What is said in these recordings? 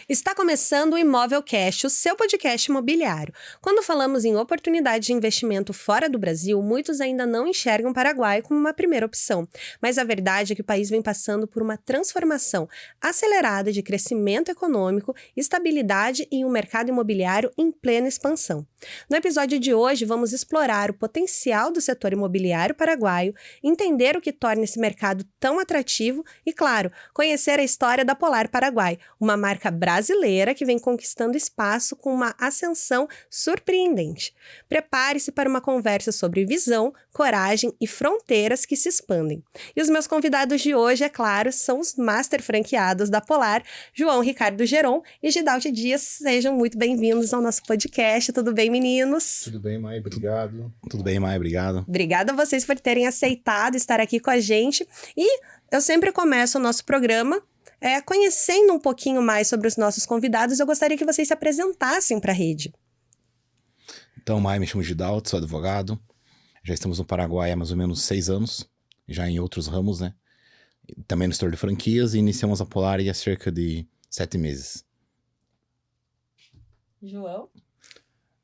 Está começando o ImóvelCast, o seu podcast imobiliário. Quando falamos em oportunidade de investimento fora do Brasil, muitos ainda não enxergam o Paraguai como uma primeira opção. Mas a verdade é que o país vem passando por uma transformação acelerada de crescimento econômico, estabilidade e um mercado imobiliário em plena expansão. No episódio de hoje, vamos explorar o potencial do setor imobiliário paraguaio, entender o que torna esse mercado tão atrativo e, claro, conhecer a história da Polar Paraguai, uma marca brasileira que vem conquistando espaço com uma ascensão surpreendente. Prepare-se para uma conversa sobre visão, coragem e fronteiras que se expandem. E os meus convidados de hoje, é claro, são os master franqueados da Polar, João Ricardo Geron e Gidalti Dias. Sejam muito bem-vindos ao nosso podcast. Tudo bem, meninos? Tudo bem, Mai? Obrigado. Tudo bem, Mai? Obrigado. Obrigada a vocês por terem aceitado estar aqui com a gente. E eu sempre começo o nosso programa conhecendo um pouquinho mais sobre os nossos convidados. Eu gostaria que vocês se apresentassem para a rede. Então, Mai, me chamo Gidalti, sou advogado. Já estamos no Paraguai há mais ou menos 6 anos, já em outros ramos, né? Também no setor de franquias, e iniciamos a Polar há cerca de 7 meses. João?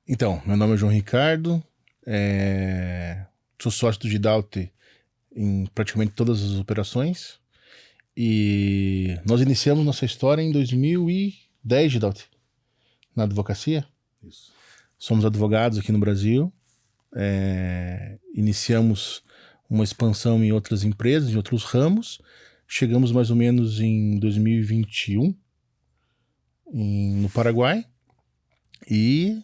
Então, meu nome é João Ricardo, sou sócio do Gidalti em praticamente todas as operações. E nós iniciamos nossa história em 2010, Gidalti, na advocacia. Isso. Somos advogados aqui no Brasil. Iniciamos uma expansão em outras empresas, em outros ramos. Chegamos mais ou menos em 2021 no Paraguai. E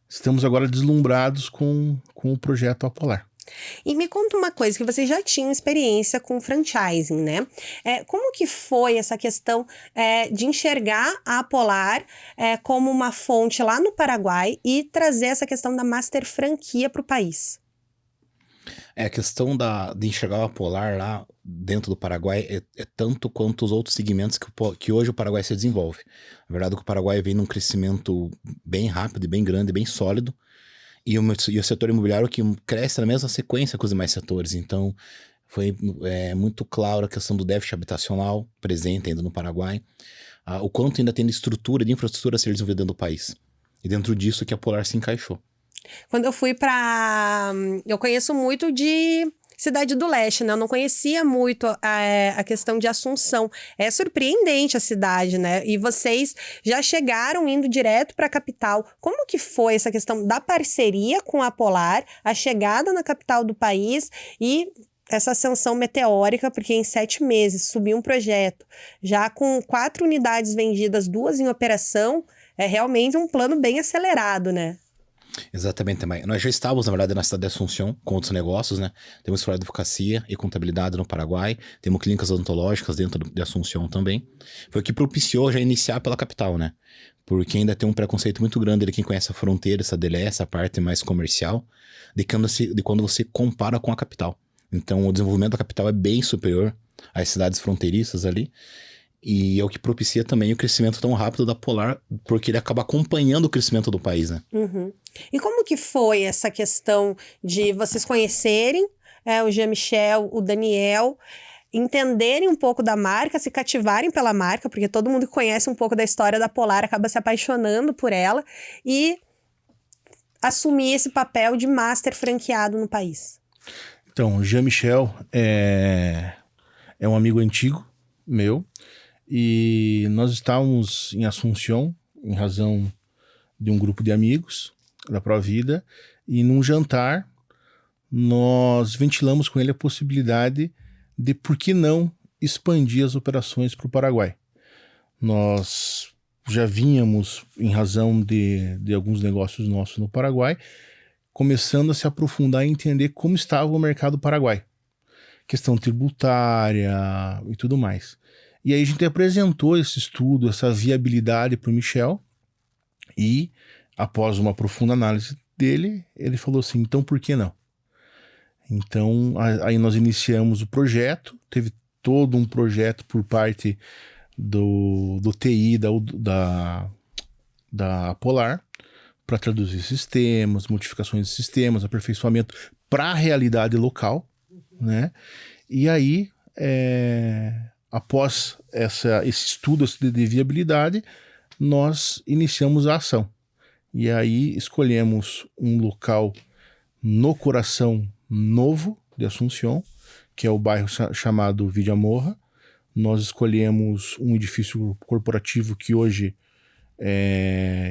estamos agora deslumbrados com o projeto Apolar. E me conta uma coisa, que vocês já tinham experiência com franchising, né? Como que foi essa questão de enxergar a Polar como uma fonte lá no Paraguai e trazer essa questão da master franquia para o país? A questão de enxergar a Polar lá dentro do Paraguai é tanto quanto os outros segmentos que hoje o Paraguai se desenvolve. Na verdade, o Paraguai vem num crescimento bem rápido, bem grande, bem sólido. E o setor imobiliário que cresce na mesma sequência que os demais setores. Então, foi muito claro a questão do déficit habitacional presente ainda no Paraguai. O quanto ainda tem de estrutura, de infraestrutura a ser desenvolvida dentro do país. E dentro disso que a Polar se encaixou. Quando eu fui eu conheço muito de Cidade do Leste, né? Eu não conhecia muito a questão de Assunção. É surpreendente a cidade, né? E vocês já chegaram indo direto para a capital. Como que foi essa questão da parceria com a Polar, a chegada na capital do país e essa ascensão meteórica, porque em 7 meses subiu um projeto, já com 4 unidades vendidas, 2 em operação, é realmente um plano bem acelerado, né? Exatamente, também. Nós já estávamos, na verdade, na cidade de Assunção, com outros negócios, né? Temos escritório de advocacia e contabilidade no Paraguai, temos clínicas odontológicas dentro de Assunção também. Foi o que propiciou já iniciar pela capital, né? Porque ainda tem um preconceito muito grande de quem conhece a fronteira, essa delé, essa parte mais comercial, de quando você compara com a capital. Então, o desenvolvimento da capital é bem superior às cidades fronteiriças ali. E é o que propicia também o crescimento tão rápido da Polar, porque ele acaba acompanhando o crescimento do país, né? Uhum. E como que foi essa questão de vocês conhecerem o Jean-Michel, o Daniel, entenderem um pouco da marca, se cativarem pela marca, porque todo mundo que conhece um pouco da história da Polar acaba se apaixonando por ela, e assumir esse papel de master franqueado no país? Então, o Jean-Michel é um amigo antigo meu. E nós estávamos em Assunção, em razão de um grupo de amigos da Provida, e num jantar nós ventilamos com ele a possibilidade de por que não expandir as operações para o Paraguai. Nós já vínhamos, em razão de alguns negócios nossos no Paraguai, começando a se aprofundar e entender como estava o mercado paraguai. Questão tributária e tudo mais. E aí a gente apresentou esse estudo, essa viabilidade para o Michel, e após uma profunda análise dele, ele falou assim, então por que não? Então aí nós iniciamos o projeto, teve todo um projeto por parte do TI da Polar, para traduzir sistemas, modificações de sistemas, aperfeiçoamento para a realidade local, né? E aí, após esse estudo de viabilidade, nós iniciamos a ação. E aí escolhemos um local no coração novo de Assunção, que é o bairro chamado Villamorra. Nós escolhemos um edifício corporativo que hoje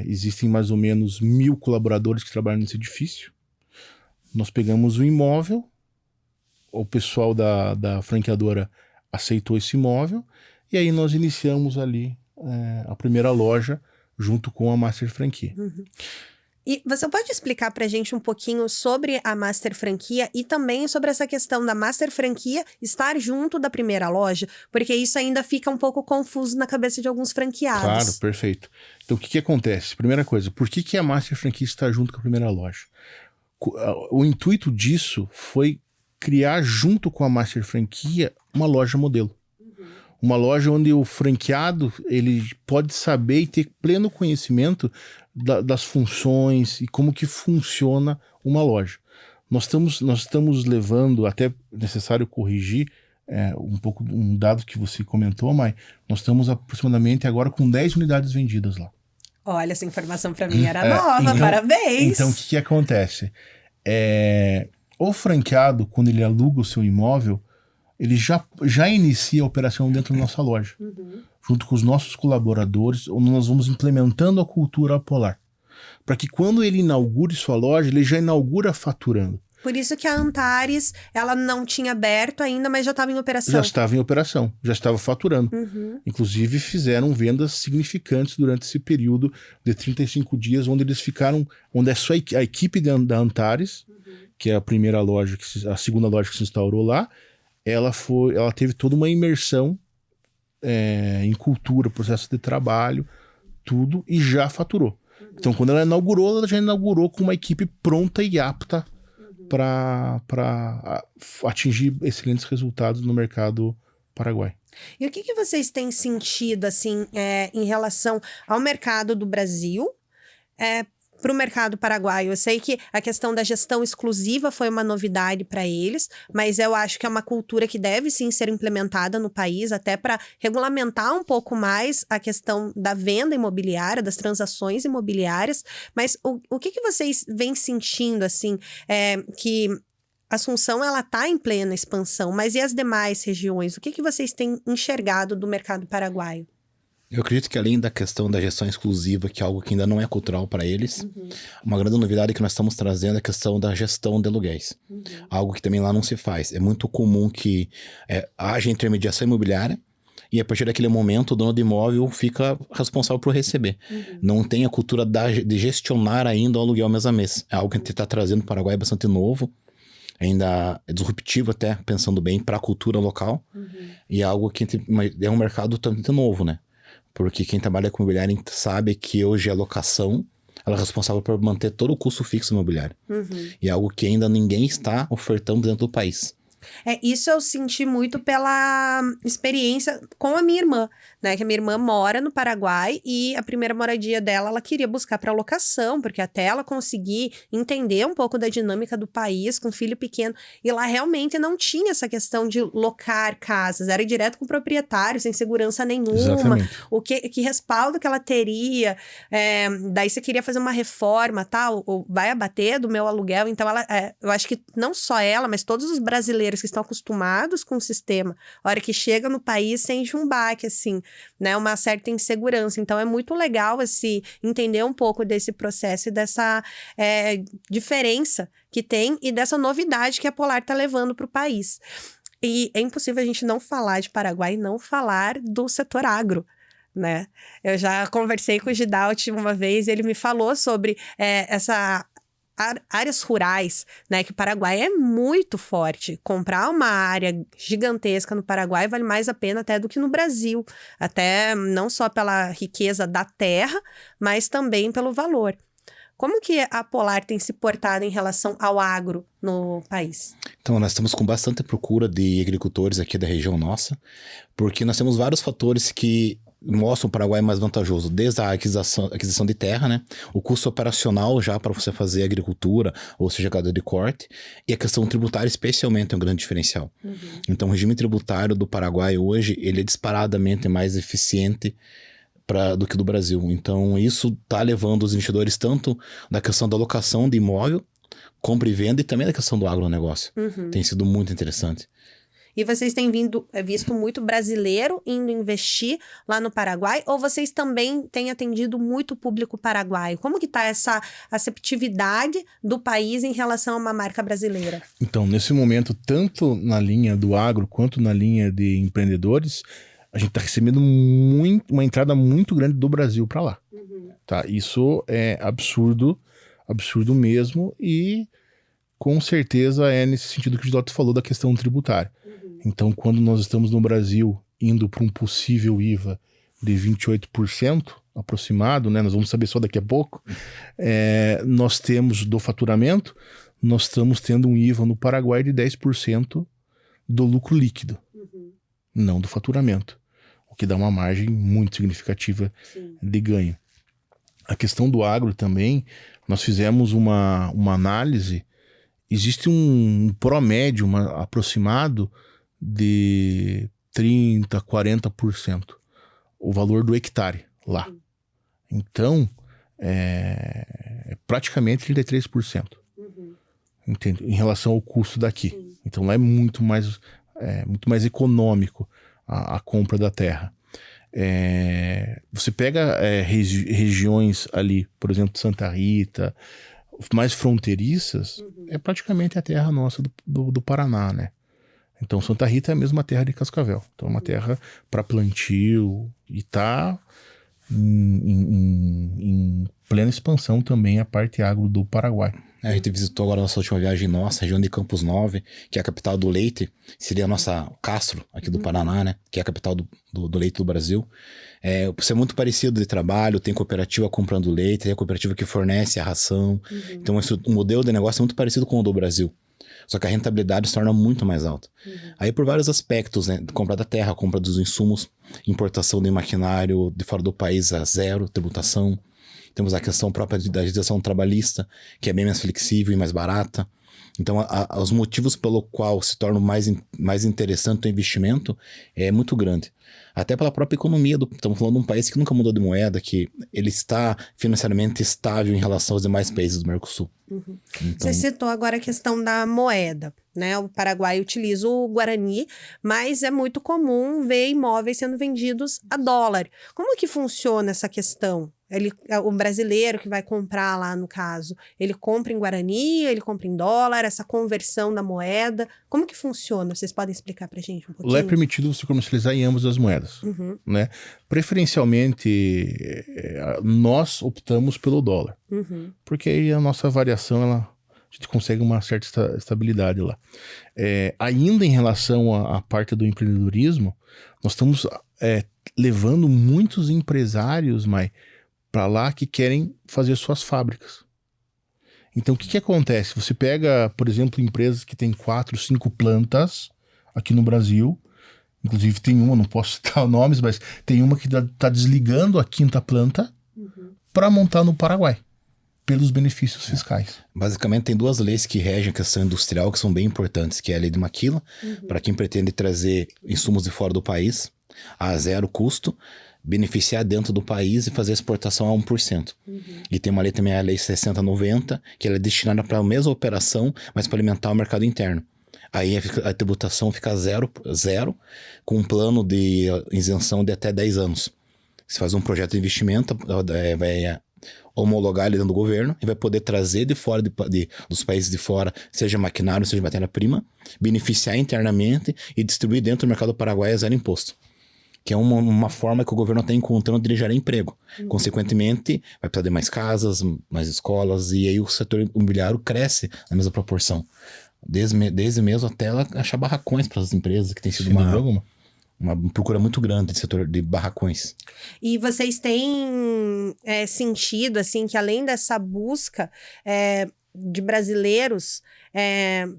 existem mais ou menos 1.000 colaboradores que trabalham nesse edifício. Nós pegamos o imóvel, o pessoal da franqueadora aceitou esse imóvel, e aí nós iniciamos ali a primeira loja junto com a Master Franquia. Uhum. E você pode explicar pra gente um pouquinho sobre a Master Franquia e também sobre essa questão da Master Franquia estar junto da primeira loja? Porque isso ainda fica um pouco confuso na cabeça de alguns franqueados. Claro, perfeito. Então o que acontece? Primeira coisa, por que a Master Franquia está junto com a primeira loja? O intuito disso foi criar junto com a Master Franquia uma loja modelo. Uma loja onde o franqueado ele pode saber e ter pleno conhecimento das funções e como que funciona uma loja. Nós estamos levando, até necessário corrigir um pouco um dado que você comentou, Mai. Nós estamos aproximadamente agora com 10 unidades vendidas lá. Olha, essa informação para mim era nova, então, parabéns! Então, o que acontece? O franqueado, quando ele aluga o seu imóvel, ele já inicia a operação dentro da nossa loja. Uhum. Junto com os nossos colaboradores, onde nós vamos implementando a cultura Polar. Para que quando ele inaugure sua loja, ele já inaugura faturando. Por isso que a Antares, ela não tinha aberto ainda, mas já estava em operação. Já estava em operação, já estava faturando. Uhum. Inclusive, fizeram vendas significantes durante esse período de 35 dias, onde eles ficaram, onde a equipe da Antares, que é a primeira loja, a segunda loja que se instaurou lá, ela teve toda uma imersão em cultura, processo de trabalho, tudo, e já faturou. Então, quando ela já inaugurou com uma equipe pronta e apta para atingir excelentes resultados no mercado paraguai. E o que vocês têm sentido, assim, em relação ao mercado do Brasil, para o mercado paraguaio? Eu sei que a questão da gestão exclusiva foi uma novidade para eles, mas eu acho que é uma cultura que deve sim ser implementada no país, até para regulamentar um pouco mais a questão da venda imobiliária, das transações imobiliárias. Mas o que vocês vêm sentindo, assim, que Assunção, ela está em plena expansão, mas e as demais regiões? O que vocês têm enxergado do mercado paraguaio? Eu acredito que além da questão da gestão exclusiva, que é algo que ainda não é cultural para eles, uma grande novidade que nós estamos trazendo é a questão da gestão de aluguéis. Algo que também lá não se faz. É muito comum que haja intermediação imobiliária e a partir daquele momento o dono do imóvel fica responsável por receber. Não tem a cultura de gestionar ainda o aluguel mês a mês. É algo que a gente está trazendo para o Paraguai bastante novo. Ainda é disruptivo até, pensando bem, para a cultura local. E é algo que é um mercado totalmente novo, né? Porque quem trabalha com imobiliário sabe que hoje a locação, ela é responsável por manter todo o custo fixo imobiliário. E é algo que ainda ninguém está ofertando dentro do país. Isso eu senti muito pela experiência com a minha irmã, né? Que a minha irmã mora no Paraguai e a primeira moradia dela, ela queria buscar para locação, porque até ela conseguir entender um pouco da dinâmica do país com filho pequeno. E lá realmente não tinha essa questão de locar casas, era direto com o proprietário, sem segurança nenhuma. Exatamente. Que respaldo que ela teria. Daí você queria fazer uma reforma, tal, ou vai abater do meu aluguel. Então eu acho que não só ela, mas todos os brasileiros que estão acostumados com o sistema, a hora que chega no país, sente um baque, assim, né, uma certa insegurança. Então, é muito legal, assim, entender um pouco desse processo e dessa diferença que tem e dessa novidade que a Polar está levando para o país. E é impossível a gente não falar de Paraguai e não falar do setor agro, né? Eu já conversei com o Gidalt uma vez e ele me falou sobre essa áreas rurais, né, que o Paraguai é muito forte. Comprar uma área gigantesca no Paraguai vale mais a pena até do que no Brasil, até não só pela riqueza da terra, mas também pelo valor. Como que a Polar tem se portado em relação ao agro no país? Então, nós estamos com bastante procura de agricultores aqui da região nossa, porque nós temos vários fatores que mostram o Paraguai mais vantajoso, desde a aquisição de terra, né? O custo operacional já para você fazer agricultura, ou seja, gado de corte, e a questão tributária especialmente é um grande diferencial. Então, o regime tributário do Paraguai hoje, ele é disparadamente mais eficiente do que do Brasil. Então, isso está levando os investidores tanto da questão da locação de imóvel, compra e venda, e também da questão do agronegócio. Tem sido muito interessante. E vocês têm visto muito brasileiro indo investir lá no Paraguai? Ou vocês também têm atendido muito o público paraguaio? Como que está essa aceptividade do país em relação a uma marca brasileira? Então, nesse momento, tanto na linha do agro quanto na linha de empreendedores, a gente está recebendo uma entrada muito grande do Brasil para lá. Tá? Isso é absurdo mesmo, e com certeza é nesse sentido que o Gislotto falou da questão tributária. Então, quando nós estamos no Brasil indo para um possível IVA de 28% aproximado, né? Nós vamos saber só daqui a pouco, nós temos do faturamento, nós estamos tendo um IVA no Paraguai de 10% do lucro líquido, não do faturamento, o que dá uma margem muito significativa de ganho. A questão do agro também, nós fizemos uma análise, existe um promédio aproximado de 30%, 40% o valor do hectare lá. Então, é praticamente 33%. Entende? Em relação ao custo daqui. Então, lá é muito mais econômico a compra da terra. Você pega regiões ali, por exemplo, de Santa Rita, mais fronteiriças, é praticamente a terra nossa do Paraná, né? Então, Santa Rita é a mesma terra de Cascavel. Então, é uma terra para plantio e está em plena expansão também a parte agro do Paraguai. A gente visitou agora a nossa última viagem nossa, região de Campos Nove, que é a capital do leite, seria a nossa Castro, aqui do Paraná, né? Que é a capital do leite do Brasil. Por ser muito parecido de trabalho, tem cooperativa comprando leite, tem a cooperativa que fornece a ração. Então, o modelo de negócio é muito parecido com o do Brasil. Só que a rentabilidade se torna muito mais alta. Aí por vários aspectos, né? Compra da terra, compra dos insumos, importação de maquinário de fora do país a zero, tributação. Temos a questão própria da legislação trabalhista, que é bem mais flexível e mais barata. Então, os motivos pelo qual se torna mais interessante o investimento é muito grande. Até pela própria economia. Estamos falando de um país que nunca mudou de moeda, que ele está financeiramente estável em relação aos demais países do Mercosul. Então, você citou agora a questão da moeda, né? O Paraguai utiliza o Guarani, mas é muito comum ver imóveis sendo vendidos a dólar. Como que funciona essa questão? O brasileiro que vai comprar lá, no caso, ele compra em Guarani, ele compra em dólar, essa conversão da moeda, como que funciona? Vocês podem explicar pra gente um pouquinho? Lá é permitido você comercializar em ambas as moedas, né? Preferencialmente, nós optamos pelo dólar, porque aí a nossa variação, a gente consegue uma certa estabilidade lá. Ainda em relação à parte do empreendedorismo, nós estamos levando muitos empresários, para lá que querem fazer suas fábricas. Então, o que acontece? Você pega, por exemplo, empresas que têm 4, 5 plantas aqui no Brasil. Inclusive tem uma, não posso citar nomes, mas tem uma que está desligando a 5ª planta para montar no Paraguai, pelos benefícios fiscais. Basicamente, tem 2 leis que regem a questão industrial que são bem importantes, que é a lei de Maquila, para quem pretende trazer insumos de fora do país a zero custo, beneficiar dentro do país e fazer exportação a 1%. E tem uma lei também, a lei 6090, que ela é destinada para a mesma operação, mas para alimentar o mercado interno. Aí a tributação fica zero, com um plano de isenção de até 10 anos. Você faz um projeto de investimento, vai homologar ele dentro do governo e vai poder trazer de fora dos países de fora, seja maquinário, seja matéria-prima, beneficiar internamente e distribuir dentro do mercado paraguaio a zero imposto. Que é uma forma que o governo está encontrando de gerar emprego. Consequentemente, vai precisar de mais casas, mais escolas, e aí o setor imobiliário cresce na mesma proporção. Desde mesmo até ela achar barracões para as empresas, que tem sido uma procura muito grande de setor de barracões. E vocês têm sentido, assim, que além dessa busca de brasileiros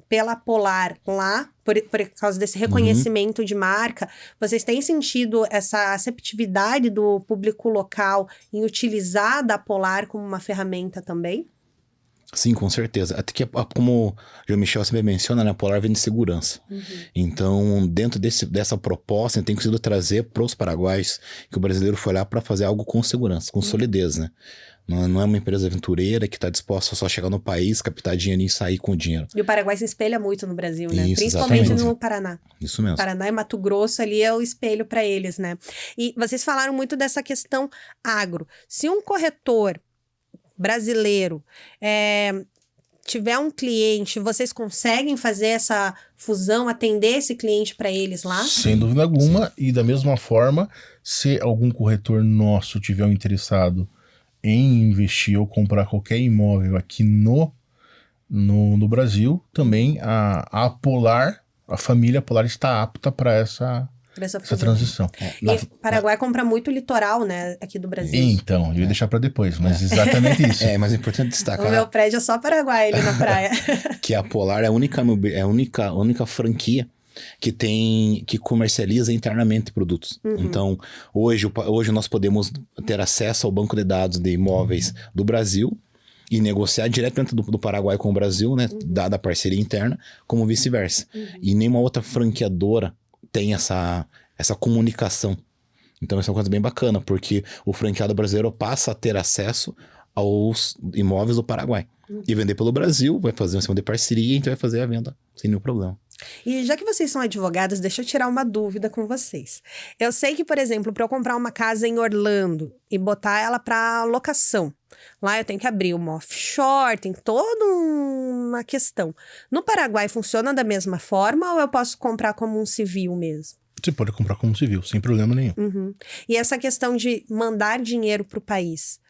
pela Polar lá, por causa desse reconhecimento de marca, vocês têm sentido essa aceptividade do público local em utilizar da Polar como uma ferramenta também? Sim, com certeza. Até que, como o Jean-Michel sempre menciona, né, a Polar vem de segurança. Então, dentro dessa proposta, tem conseguido trazer para os paraguaios que o brasileiro foi lá para fazer algo com segurança, com solidez, né? Não é uma empresa aventureira que está disposta a só chegar no país, captar dinheiro e sair com o dinheiro. E o Paraguai se espelha muito no Brasil, né? Isso, Principalmente exatamente. no Paraná. Isso mesmo. Paraná e Mato Grosso ali é o espelho para eles, né? E vocês falaram muito dessa questão agro. Se um corretor brasileiro tiver um cliente, vocês conseguem fazer essa fusão, atender esse cliente para eles lá? Sem dúvida alguma. E da mesma forma, se algum corretor nosso tiver um interessado em investir ou comprar qualquer imóvel aqui no Brasil, também a Polar, a família Polar está apta para essa transição. E Paraguai compra muito litoral, né, aqui do Brasil. Então, eu ia deixar para depois, mas exatamente isso. Mas é importante destacar... O meu prédio é só Paraguai ali na praia. que a Polar é a única franquia que comercializa internamente produtos. Então, hoje nós podemos ter acesso ao banco de dados de imóveis do Brasil e negociar diretamente do Paraguai com o Brasil, né, dada a parceria interna, como vice-versa. E nenhuma outra franqueadora tem essa comunicação. Então, isso é uma coisa bem bacana, porque o franqueado brasileiro passa a ter acesso aos imóveis do Paraguai. E vender pelo Brasil, vai fazer um sistema de parceria e a gente vai fazer a venda sem nenhum problema. E já que vocês são advogados, deixa eu tirar uma dúvida com vocês. Eu sei que, por exemplo, para eu comprar uma casa em Orlando e botar ela para locação, lá eu tenho que abrir uma offshore, tem toda uma questão. No Paraguai funciona da mesma forma ou eu posso comprar como um civil mesmo? Você pode comprar como civil, sem problema nenhum. E essa questão de mandar dinheiro para o país?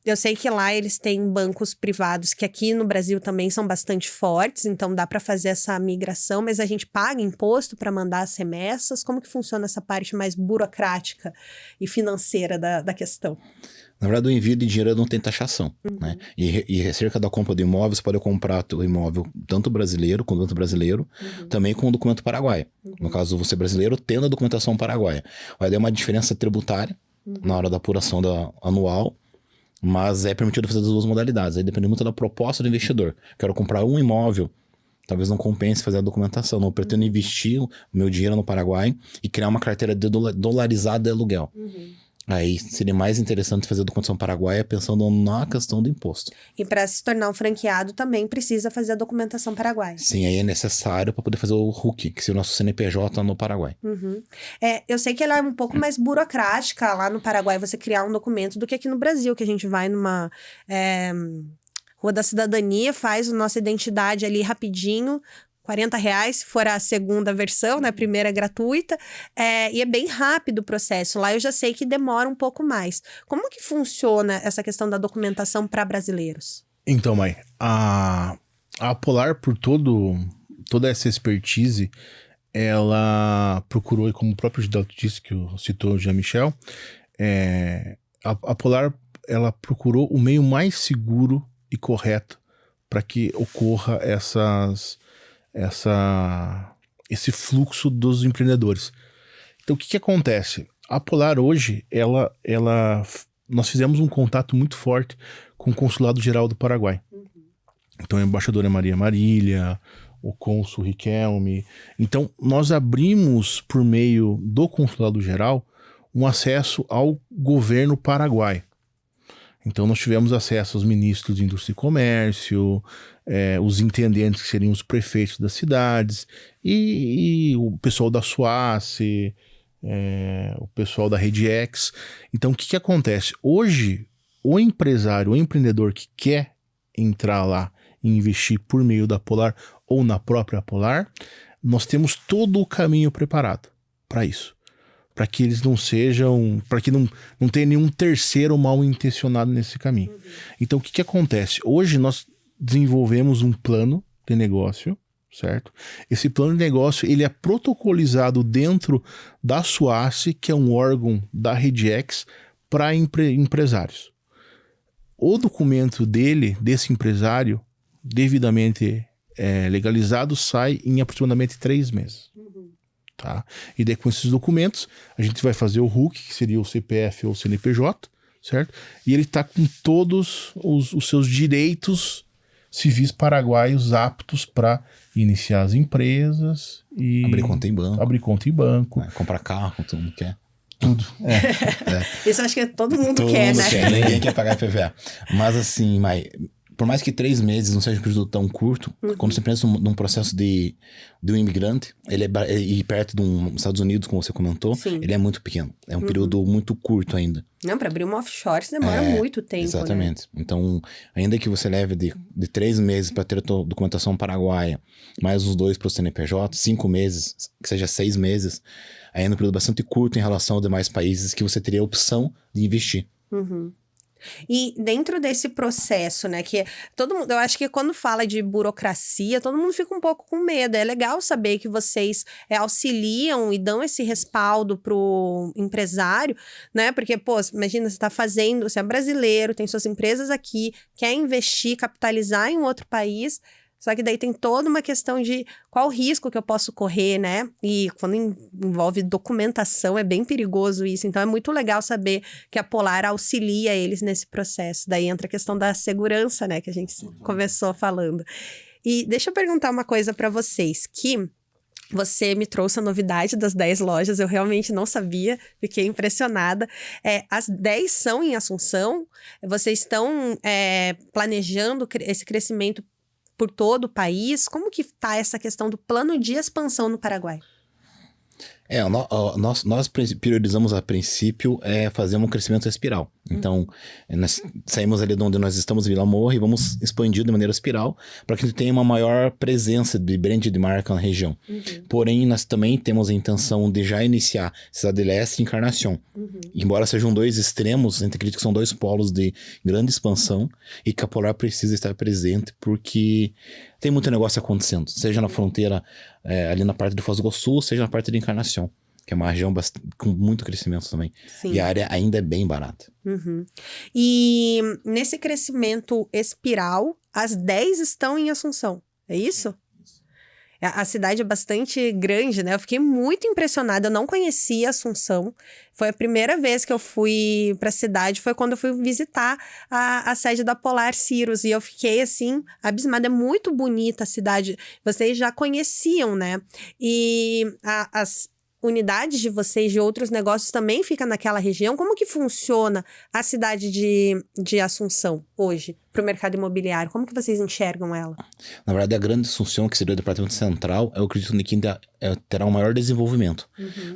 Eu sei que lá eles têm bancos privados que aqui no Brasil também são bastante fortes, então dá para fazer essa migração, mas a gente paga imposto para mandar as remessas? Como que funciona essa parte mais burocrática e financeira da questão? Na verdade, o envio de dinheiro não tem taxação, né? E acerca da compra de imóvel, você pode comprar o imóvel tanto brasileiro, com documento brasileiro, também com o documento paraguaio. No caso, você brasileiro tendo a documentação paraguaia. Vai dar uma diferença tributária na hora da apuração anual, mas é permitido fazer as duas modalidades. Aí depende muito da proposta do investidor. Quero comprar um imóvel, talvez não compense fazer a documentação. Não, eu pretendo investir o meu dinheiro no Paraguai e criar uma carteira dolarizada de aluguel. Aí seria mais interessante fazer a documentação paraguaia pensando na questão do imposto. E para se tornar um franqueado também precisa fazer a documentação paraguaia. Sim, aí é necessário para poder fazer o RUC, que seria o nosso CNPJ no Paraguai. Eu sei que ela é um pouco mais burocrática lá no Paraguai, você criar um documento, do que aqui no Brasil, que a gente vai numa Rua da Cidadania, faz a nossa identidade ali rapidinho, R$40, se for a segunda versão, né? A primeira é gratuita. E é bem rápido o processo. Lá eu já sei que demora um pouco mais. Como que funciona essa questão da documentação para brasileiros? Então, Mai, a Polar, por toda essa expertise, ela procurou, e como o próprio Gilberto disse, que citou o Jean-Michel, a Polar, ela procurou o meio mais seguro e correto para que ocorra esse fluxo dos empreendedores. Então, o que acontece? A Polar hoje, nós fizemos um contato muito forte com o Consulado Geral do Paraguai. Então, a embaixadora Maria Marília, o cônsul Riquelme. Então, nós abrimos, por meio do Consulado Geral, um acesso ao governo paraguaio. Então, nós tivemos acesso aos ministros de Indústria e Comércio, os intendentes, que seriam os prefeitos das cidades, e o pessoal da SUACE, o pessoal da RedeX. Então, o que acontece? Hoje, o empresário, o empreendedor que quer entrar lá e investir por meio da Polar ou na própria Polar, nós temos todo o caminho preparado para isso. Para que eles não sejam, para que não tenha nenhum terceiro mal intencionado nesse caminho. Então, o que acontece? Hoje nós desenvolvemos um plano de negócio, certo? Esse plano de negócio, ele é protocolizado dentro da SUACE, que é um órgão da RedeX, para empresários. O documento desse empresário, devidamente legalizado, sai em aproximadamente 3 meses. Tá? E daí com esses documentos a gente vai fazer o RUC, que seria o CPF ou o CNPJ, certo? E ele está com todos os seus direitos civis paraguaios aptos para iniciar as empresas e Abrir conta em banco. Né? Comprar carro, todo mundo quer. Tudo. Isso eu acho que todo mundo Todo quer, mundo né? quer, ninguém quer pagar IPVA. Mas assim, por mais que 3 meses não seja um período tão curto, quando você pensa num processo de um imigrante, e perto dos Estados Unidos, como você comentou, Sim. ele é muito pequeno. É um período muito curto ainda. Não, para abrir uma offshore isso demora muito tempo, Exatamente. né? Então, ainda que você leve de 3 meses para ter a tua documentação paraguaia, mais os 2 para o CNPJ, 5 meses, que seja 6 meses, ainda é um período bastante curto em relação aos demais países que você teria a opção de investir. Uhum. E dentro desse processo, né, que todo mundo, eu acho que quando fala de burocracia, todo mundo fica um pouco com medo. É legal saber que vocês auxiliam e dão esse respaldo pro empresário, né, porque, pô, imagina, você tá fazendo, você é brasileiro, tem suas empresas aqui, quer investir, capitalizar em um outro país, só que daí tem toda uma questão de qual o risco que eu posso correr, né? E quando envolve documentação, é bem perigoso isso. Então, é muito legal saber que a Polar auxilia eles nesse processo. Daí entra a questão da segurança, né? Que a gente começou falando. E deixa eu perguntar uma coisa para vocês, que você me trouxe a novidade das 10 lojas, eu realmente não sabia, fiquei impressionada. As 10 são em Assunção, vocês estão planejando esse crescimento por todo o país? Como que tá essa questão do plano de expansão no Paraguai? Nós priorizamos a princípio fazer um crescimento espiral. Então, nós saímos ali de onde nós estamos, Vila Morra, e vamos expandir de maneira espiral para que a gente tenha uma maior presença de brand de marca na região. Porém, nós também temos a intenção de já iniciar Cidade Leste e Encarnação. Embora sejam 2 extremos, a gente acredita que são 2 polos de grande expansão e que a Polar precisa estar presente porque tem muito negócio acontecendo, seja na fronteira ali na parte de Foz do Iguaçu, seja na parte de Encarnação, que é uma região com muito crescimento também. Sim. E a área ainda é bem barata. E nesse crescimento espiral, as 10 estão em Assunção, é isso? A cidade é bastante grande, né? Eu fiquei muito impressionada, eu não conhecia Assunção. Foi a primeira vez que eu fui para a cidade, foi quando eu fui visitar a sede da Polar Cirrus. E eu fiquei, assim, abismada. É muito bonita a cidade. Vocês já conheciam, né? E as unidades de vocês, de outros negócios, também ficam naquela região. Como que funciona a cidade de Assunção hoje para o mercado imobiliário? Como que vocês enxergam ela? Na verdade, a grande Assunção, que seria o departamento central, eu acredito que ainda terá um maior desenvolvimento.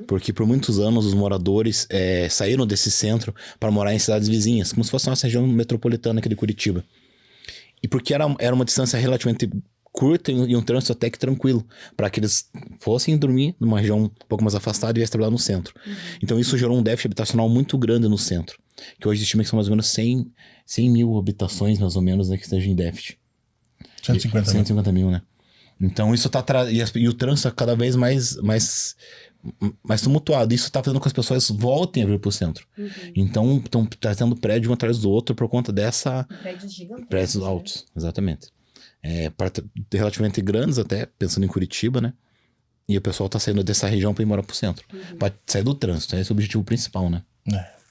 Porque por muitos anos os moradores saíram desse centro para morar em cidades vizinhas, como se fosse a nossa região metropolitana aqui de Curitiba. E porque era uma distância relativamente curta e um trânsito até que tranquilo, para que eles fossem dormir numa região um pouco mais afastada e viessem trabalhar no centro. Então isso gerou um déficit habitacional muito grande no centro, que hoje estima que são mais ou menos 100 mil habitações, mais ou menos, que estejam em déficit. 150 mil, né? Então isso tá... E o trânsito é cada vez mais tumultuado. Isso tá fazendo com que as pessoas voltem a vir pro centro. Então estão trazendo prédio um atrás do outro por conta dessa... Prédios gigantescos. Prédios altos, exatamente. Relativamente grandes até, pensando em Curitiba, né? E o pessoal tá saindo dessa região para ir morar pro centro. Pra sair do trânsito, esse é o objetivo principal, né?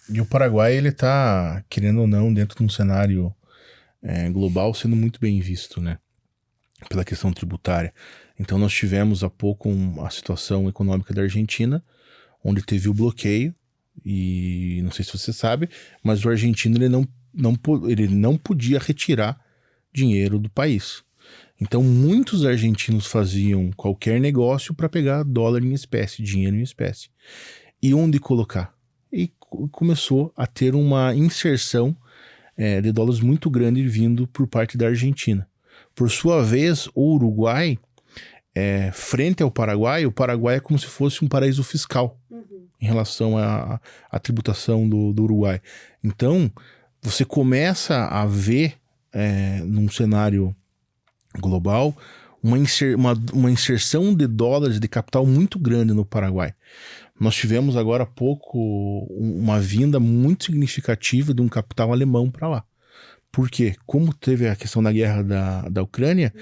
E o Paraguai, ele tá, querendo ou não, dentro de um cenário global, sendo muito bem visto, né? Pela questão tributária. Então nós tivemos há pouco a situação econômica da Argentina, onde teve o bloqueio, e não sei se você sabe, mas o argentino ele não podia retirar dinheiro do país. Então muitos argentinos faziam qualquer negócio para pegar dólar em espécie, dinheiro em espécie. E onde colocar? E começou a ter uma inserção de dólares muito grande vindo por parte da Argentina. Por sua vez, o Uruguai, frente ao Paraguai, o Paraguai é como se fosse um paraíso fiscal em relação à tributação do Uruguai. Então, você começa a ver, num cenário global, uma inserção de dólares de capital muito grande no Paraguai. Nós tivemos agora há pouco uma vinda muito significativa de um capital alemão para lá. Por quê? Como teve a questão da guerra da Ucrânia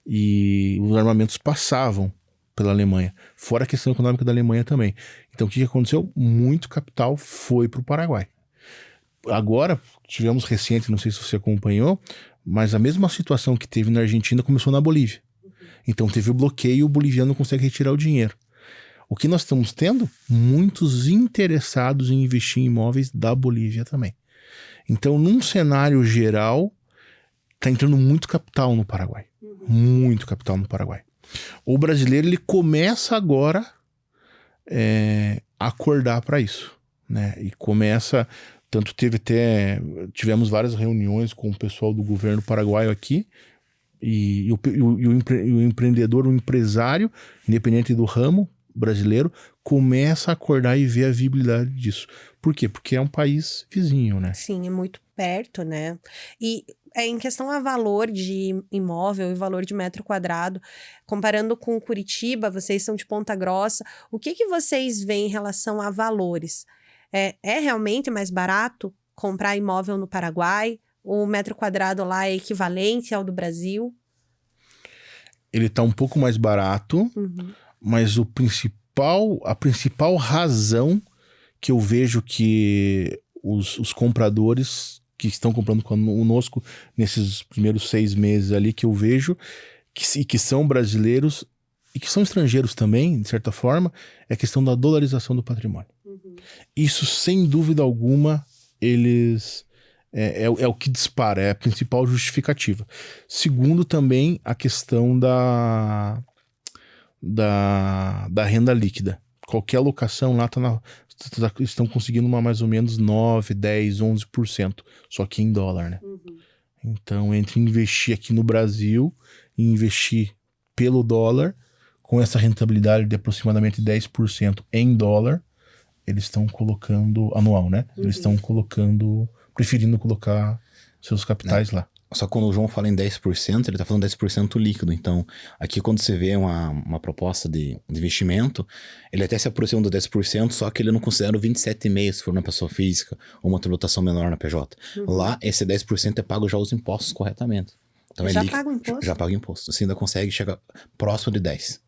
e os armamentos passavam pela Alemanha, fora a questão econômica da Alemanha também. Então o que aconteceu? Muito capital foi para o Paraguai. Agora, tivemos recente, não sei se você acompanhou, Mas a mesma situação que teve na Argentina começou na Bolívia. Então teve o bloqueio e o boliviano não consegue retirar o dinheiro. O que nós estamos tendo? Muitos interessados em investir em imóveis da Bolívia também. Então, num cenário geral, está entrando muito capital no Paraguai. Muito capital no Paraguai. O brasileiro, ele começa agora a acordar para isso, né? E começa... Tanto tivemos várias reuniões com o pessoal do governo paraguaio aqui, e o empreendedor, o empresário, independente do ramo brasileiro, começa a acordar e ver a viabilidade disso. Por quê? Porque é um país vizinho, né? Sim, é muito perto, né? E em questão a valor de imóvel e valor de metro quadrado, comparando com Curitiba, vocês são de Ponta Grossa, o que vocês veem em relação a valores? É realmente mais barato comprar imóvel no Paraguai? O metro quadrado lá é equivalente ao do Brasil? Ele está um pouco mais barato, mas a principal razão que eu vejo que os compradores que estão comprando conosco nesses primeiros 6 meses ali, que eu vejo que são brasileiros e que são estrangeiros também, de certa forma, é a questão da dolarização do patrimônio. Isso, sem dúvida alguma, é o que dispara, é a principal justificativa. Segundo, também a questão da renda líquida. Qualquer locação lá estão conseguindo mais ou menos 9, 10, 11%, só que em dólar, né? Então, entre investir aqui no Brasil e investir pelo dólar, com essa rentabilidade de aproximadamente 10% em dólar, eles estão colocando, anual, né? Eles estão preferindo colocar seus capitais lá. Só que quando o João fala em 10%, ele tá falando 10% líquido. Então, aqui quando você vê uma proposta de investimento, ele até se aproxima do 10%, só que ele não considera o 27,5% se for uma pessoa física ou uma tributação menor na PJ. Lá, esse 10% é pago já os impostos corretamente. Então, já paga o imposto? Já paga o imposto. Você ainda consegue chegar próximo de 10%.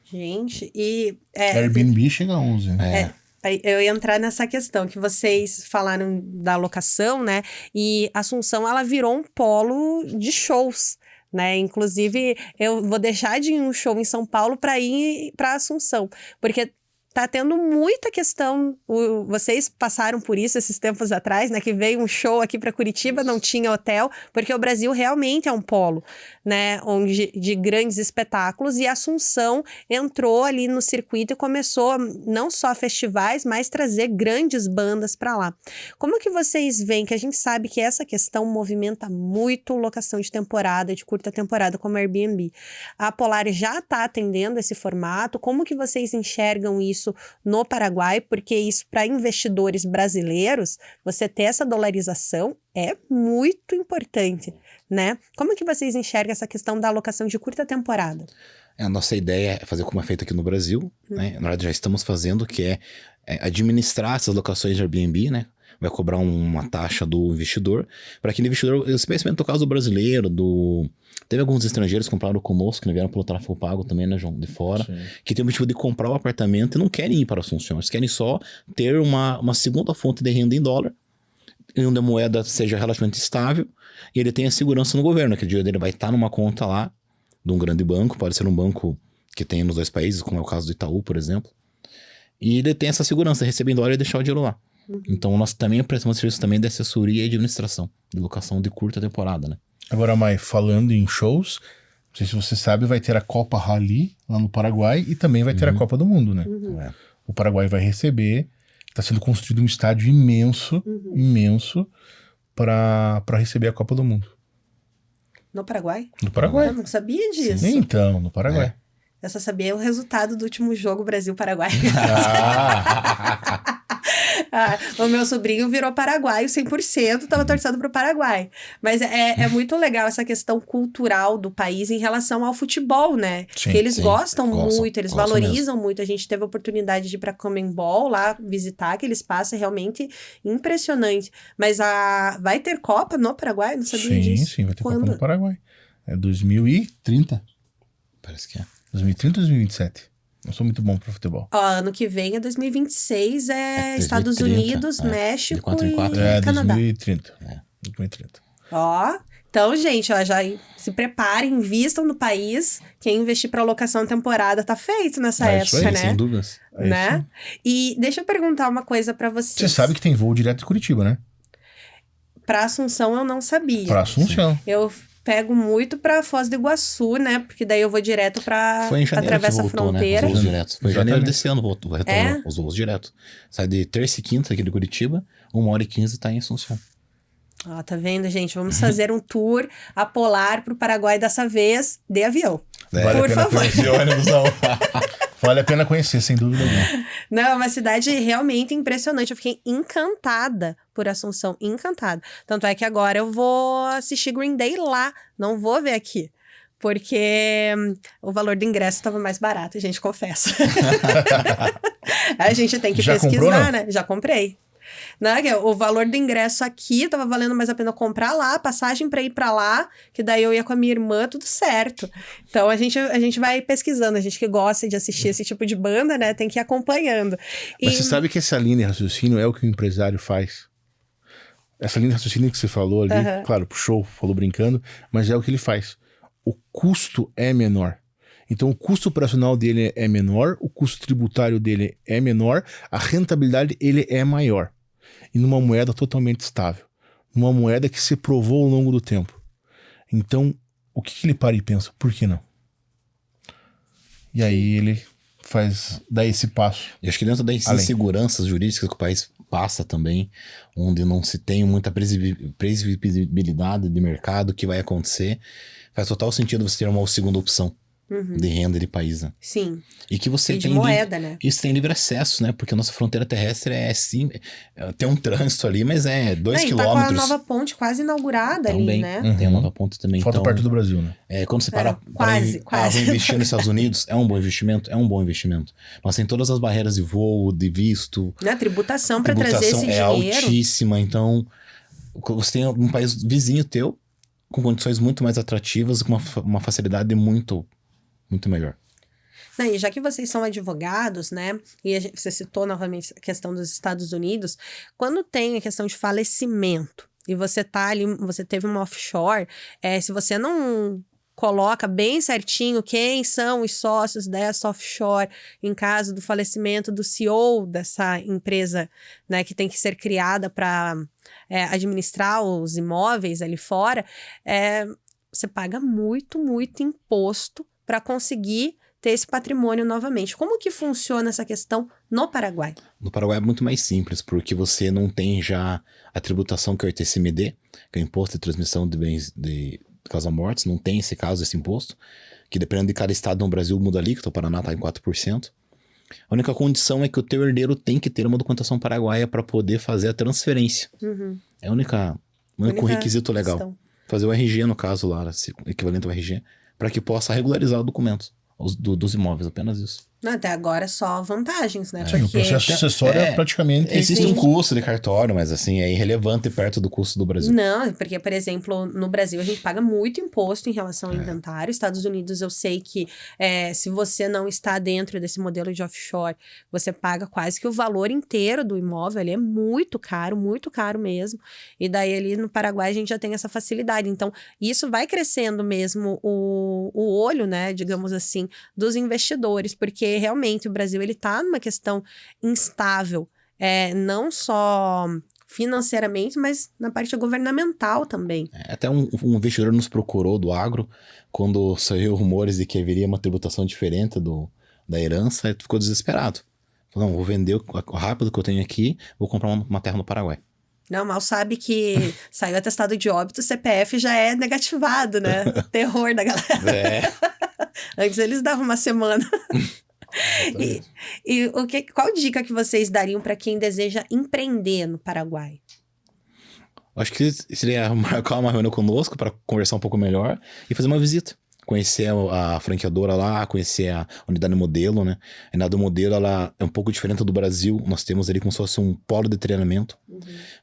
Gente, e... Airbnb chega a 11%, né? Eu ia entrar nessa questão que vocês falaram da locação, né? E Assunção, ela virou um polo de shows, né? Inclusive, eu vou deixar de ir um show em São Paulo para ir para Assunção, porque tá tendo muita questão. Vocês passaram por isso esses tempos atrás, né? Que veio um show aqui para Curitiba, não tinha hotel, porque o Brasil realmente é um polo, né? De grandes espetáculos, e Assunção entrou ali no circuito e começou não só festivais, mas trazer grandes bandas para lá. Como que vocês veem, que a gente sabe que essa questão movimenta muito locação de temporada, de curta temporada, como Airbnb. A Polaris já está atendendo esse formato. Como que vocês enxergam isso no Paraguai? Porque isso, para investidores brasileiros, você ter essa dolarização é muito importante, né? Como que vocês enxergam essa questão da alocação de curta temporada? A nossa ideia é fazer como é feito aqui no Brasil, né? Na verdade, já estamos fazendo, que é administrar essas locações de Airbnb, né? Vai cobrar uma taxa do investidor, para aquele investidor, especialmente no caso do brasileiro, teve alguns estrangeiros que compraram conosco, que vieram pelo tráfego pago também, né, João, de fora, sim, que tem o objetivo de comprar o apartamento e não querem ir para Assunção, eles querem só ter uma segunda fonte de renda em dólar, onde a moeda seja relativamente estável, e ele tem a segurança no governo, que o dinheiro dele vai estar numa conta lá, de um grande banco, pode ser um banco que tem nos 2 países, como é o caso do Itaú, por exemplo, e ele tem essa segurança, receber em dólar e deixar o dinheiro lá. Então, nós também prestamos serviço também de assessoria e administração, de locação de curta temporada, né? Agora, Mai, falando em shows, não sei se você sabe, vai ter a Copa Rally lá no Paraguai e também vai ter a Copa do Mundo, né? O Paraguai vai receber, está sendo construído um estádio imenso, imenso, para receber a Copa do Mundo. No Paraguai? No Paraguai. Eu não sabia disso. Sim, então, no Paraguai. Eu só sabia o resultado do último jogo Brasil-Paraguai. O meu sobrinho virou paraguaio 100%, tava torcendo pro Paraguai. Mas é muito legal essa questão cultural do país em relação ao futebol, né? Sim, que eles gostam gostam muito, eles valorizam muito. A gente teve a oportunidade de ir pra Conmebol lá, visitar aquele espaço, é realmente impressionante. Mas vai ter Copa no Paraguai? Não sabia disso. Sim, vai ter Copa no Paraguai. É 2030. Parece que é. 2030 ou 2027? Não sou muito bom para futebol. Ano que vem é 2026, 2030, Estados Unidos, México e Canadá. 2030. 2030. Ó, então, gente, ó, já se preparem, invistam no país. Quem investir para locação temporada tá feito nessa É isso época, aí, né? Sem dúvidas. É Né? isso. E deixa eu perguntar uma coisa para vocês. Você sabe que tem voo direto de Curitiba, né? Para Assunção eu não sabia. Pra Assunção. Eu pego muito para Foz do Iguaçu, né? Porque daí eu vou direto para Foi em janeiro atravessa que a voltou, né? fronteira. Os voos diretos. Foi em janeiro Exatamente. desse ano, retornou É? os voos diretos. Sai de terça e quinta aqui de Curitiba, 1h15 tá em Assunção. Ó, tá vendo, gente? Vamos fazer um tour a polar pro Paraguai dessa vez de avião. Vale a Por pena favor. conhecer ônibus, não. Vale a pena conhecer, sem dúvida alguma. Não, é uma cidade realmente impressionante. Eu fiquei encantada por Assunção, encantada. Tanto é que agora eu vou assistir Green Day lá, não vou ver aqui. Porque o valor do ingresso estava mais barato, gente, confesso. A gente tem que Já pesquisar, comprou, não? né? Já comprei. Não, que o valor do ingresso aqui tava valendo mais a pena comprar lá, passagem pra ir pra lá, que daí eu ia com a minha irmã, tudo certo. Então a gente vai pesquisando, a gente que gosta de assistir esse tipo de banda, né, tem que ir acompanhando. Mas E- você sabe que essa linha de raciocínio é o que o empresário faz? Essa linha de raciocínio que você falou ali, Aham. claro, puxou, falou brincando, mas é o que ele faz. O custo é menor. Então, o custo operacional dele é menor, o custo tributário dele é menor, a rentabilidade ele é maior. E numa moeda totalmente estável. Numa moeda que se provou ao longo do tempo. Então, o que ele para e pensa? Por que não? E aí ele dá esse passo. E acho que dentro das Além. inseguranças jurídicas que o país passa também, onde não se tem muita previsibilidade de mercado, o que vai acontecer, faz total sentido você ter uma segunda opção Uhum, de renda de país, né? sim, E que você e de tem moeda, né? isso tem livre acesso, né? Porque a nossa fronteira terrestre é sim, tem um trânsito ali, mas é 2 E tá quilômetros. com a nova ponte quase inaugurada ali, Também. né? Uhum. Tem a nova ponte também. Falta então, perto do Brasil, né? quando você para quase. vou investir nos Estados Unidos, é um bom investimento? É um bom investimento. Mas tem todas as barreiras de voo, de visto, Né? Tributação para trazer tributação esse é dinheiro. altíssima, então você tem um país vizinho teu com condições muito mais atrativas, com uma facilidade muito melhor. Não, e já que vocês são advogados, né? E você citou novamente a questão dos Estados Unidos, quando tem a questão de falecimento e você tá ali, você teve uma offshore, se você não coloca bem certinho quem são os sócios dessa offshore em caso do falecimento do CEO dessa empresa, né, que tem que ser criada para administrar os imóveis ali fora, você paga muito imposto para conseguir ter esse patrimônio novamente. Como que funciona essa questão no Paraguai? No Paraguai é muito mais simples, porque você não tem já a tributação que é o ITCMD, que é o Imposto de Transmissão de Bens de Causa-Mortes, não tem esse caso, esse imposto, que dependendo de cada estado no Brasil muda a alíquota, o Paraná está em 4%. A única condição é que o teu herdeiro tem que ter uma documentação paraguaia para poder fazer a transferência. Uhum. É o único requisito legal. Questão. Fazer o RG, no caso lá, equivalente ao RG, para que possa regularizar o documento dos imóveis, apenas isso. Não, até agora só vantagens, né? Sim, o processo sucessório é praticamente... Existe Sim. um custo de cartório, mas assim, é irrelevante perto do custo do Brasil. Não, porque, por exemplo, no Brasil a gente paga muito imposto em relação ao inventário. Estados Unidos eu sei que se você não está dentro desse modelo de offshore, você paga quase que o valor inteiro do imóvel. Ele é muito caro mesmo. E daí ali no Paraguai a gente já tem essa facilidade. Então, isso vai crescendo mesmo o olho, né, digamos assim, dos investidores, porque realmente o Brasil ele tá numa questão instável, não só financeiramente, mas na parte governamental também. Até um investidor nos procurou do agro, quando saiu rumores de que haveria uma tributação diferente da herança, ele ficou desesperado. Falou, não, vou vender o rápido que eu tenho aqui, vou comprar uma terra no Paraguai. Não, mal sabe que saiu atestado de óbito, o CPF já é negativado, né? Terror da galera. Antes eles davam uma semana. E qual dica que vocês dariam para quem deseja empreender no Paraguai? Acho que seria marcar uma reunião conosco para conversar um pouco melhor e fazer uma visita. Conhecer a franqueadora lá, conhecer a unidade modelo, né? A unidade modelo, ela é um pouco diferente do Brasil. Nós temos ali como se fosse um polo de treinamento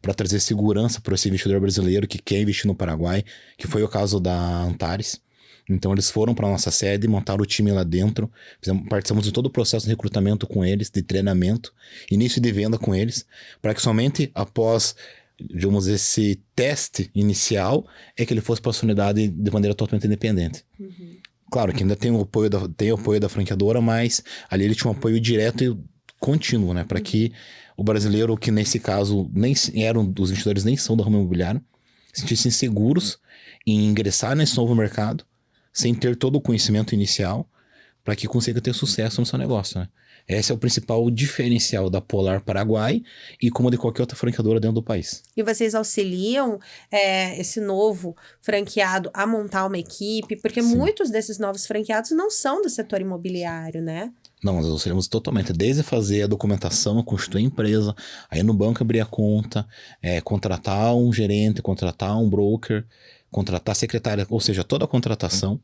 para trazer segurança para esse investidor brasileiro que quer investir no Paraguai, que foi o caso da Antares. Então eles foram para nossa sede, montaram o time lá dentro, participamos de todo o processo de recrutamento com eles, de treinamento, início de venda com eles, para que somente após digamos, esse teste inicial é que ele fosse para a sua unidade de maneira totalmente independente. Claro que ainda tem o apoio da franqueadora, mas ali ele tinha um apoio direto e contínuo, né? Para que o brasileiro, que nesse caso nem eram, os investidores nem são do ramo imobiliário, se sentissem seguros em ingressar nesse novo mercado, sem ter todo o conhecimento inicial, para que consiga ter sucesso no seu negócio, né? Esse é o principal diferencial da Polar Paraguai e como de qualquer outra franqueadora dentro do país. E vocês auxiliam esse novo franqueado a montar uma equipe? Porque Sim. muitos desses novos franqueados não são do setor imobiliário, né? Não, nós auxiliamos totalmente, desde fazer a documentação, constituir a empresa, aí no banco abrir a conta, contratar um gerente, contratar um broker, contratar a secretária, ou seja, toda a contratação,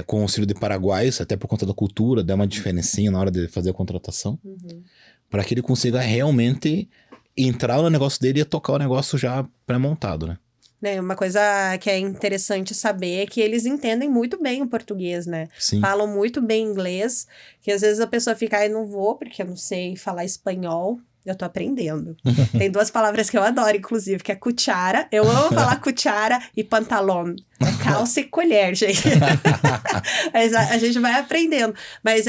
com o auxílio de paraguaios, até por conta da cultura, dá uma diferencinha na hora de fazer a contratação, para que ele consiga realmente entrar no negócio dele e tocar o negócio já pré-montado, né? Uma coisa que é interessante saber é que eles entendem muito bem o português, né? Sim. Falam muito bem inglês, que às vezes a pessoa fica, não vou, porque eu não sei falar espanhol. Eu tô aprendendo. Tem 2 palavras que eu adoro, inclusive, que é cuchara. Eu amo falar cuchara e pantalão. É calça e colher, gente. Mas a gente vai aprendendo. Mas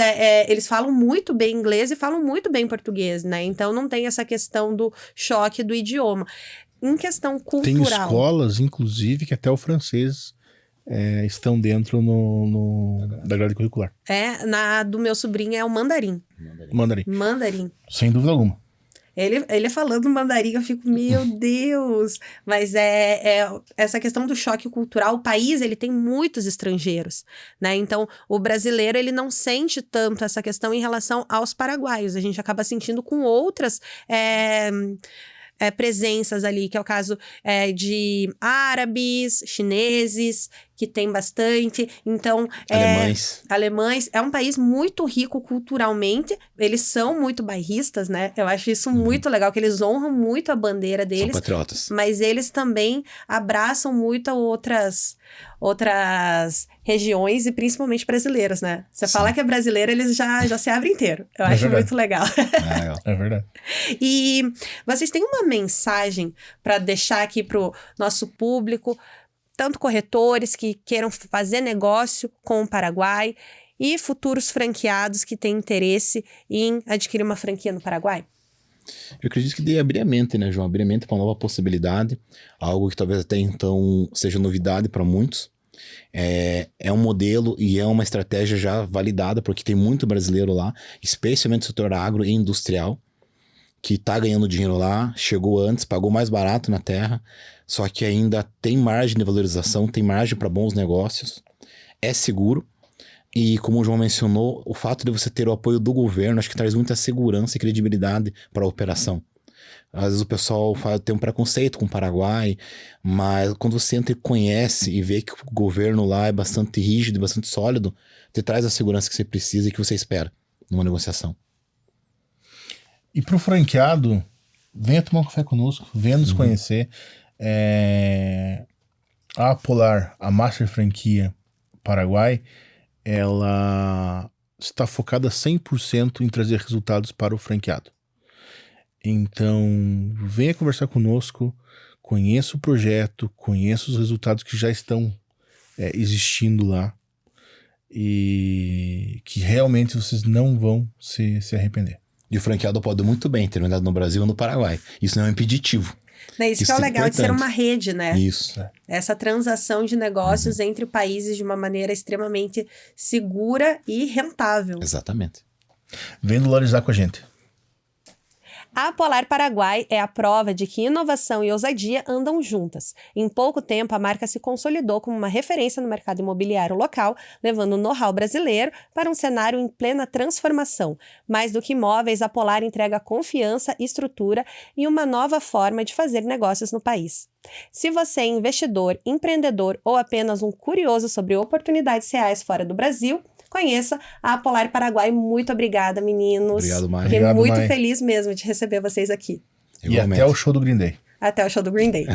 eles falam muito bem inglês e falam muito bem português, né? Então não tem essa questão do choque do idioma. Em questão cultural... Tem escolas, inclusive, que até o francês estão dentro da grade curricular. Do meu sobrinho é o mandarim. Mandarim. Sem dúvida alguma. Ele falando mandarim, eu fico, meu Deus! Mas essa questão do choque cultural, o país, ele tem muitos estrangeiros, né? Então, o brasileiro, ele não sente tanto essa questão em relação aos paraguaios. A gente acaba sentindo com outras... presenças ali, que é o caso de árabes, chineses, que tem bastante, então... Alemães. É um país muito rico culturalmente, eles são muito bairristas, né? Eu acho isso muito legal, que eles honram muito a bandeira deles. São patriotas. Mas eles também abraçam muito outras regiões e principalmente brasileiras, né? Você fala que é brasileiro, eles já se abrem inteiro. Eu acho verdade. muito legal. É verdade. E vocês têm uma mensagem para deixar aqui pro nosso público, tanto corretores que queiram fazer negócio com o Paraguai e futuros franqueados que têm interesse em adquirir uma franquia no Paraguai? Eu acredito que de abrir a mente, né, João? Abrir a mente para uma nova possibilidade, algo que talvez até então seja novidade para muitos. É um modelo e é uma estratégia já validada, porque tem muito brasileiro lá, especialmente no setor agro e industrial, que está ganhando dinheiro lá, chegou antes, pagou mais barato na terra, só que ainda tem margem de valorização, tem margem para bons negócios, é seguro. E como o João mencionou, o fato de você ter o apoio do governo, acho que traz muita segurança e credibilidade para a operação. Às vezes o pessoal tem um preconceito com o Paraguai, mas quando você entra e conhece e vê que o governo lá é bastante rígido e bastante sólido, te traz a segurança que você precisa e que você espera numa negociação. E para o franqueado, venha tomar um café conosco, venha nos conhecer. A Polar, a Master Franquia Paraguai, ela está focada 100% em trazer resultados para o franqueado. Então, venha conversar conosco, conheça o projeto, conheça os resultados que já estão existindo lá e que realmente vocês não vão se arrepender. E o franqueado pode muito bem ter unidade no Brasil ou no Paraguai. Isso não é impeditivo. Isso que é o legal de ser uma rede, né? Isso. Essa transação de negócios entre países de uma maneira extremamente segura e rentável. Exatamente. Vem dolarizar com a gente. A Polar Paraguai é a prova de que inovação e ousadia andam juntas. Em pouco tempo, a marca se consolidou como uma referência no mercado imobiliário local, levando o know-how brasileiro para um cenário em plena transformação. Mais do que imóveis, a Polar entrega confiança, estrutura e uma nova forma de fazer negócios no país. Se você é investidor, empreendedor ou apenas um curioso sobre oportunidades reais fora do Brasil, conheça a Polar Paraguai. Muito obrigada, meninos. Obrigado, Mai. Fiquei Obrigado, muito Mai. feliz mesmo de receber vocês aqui. Igualmente. E até o show do Green Day. Até o show do Green Day.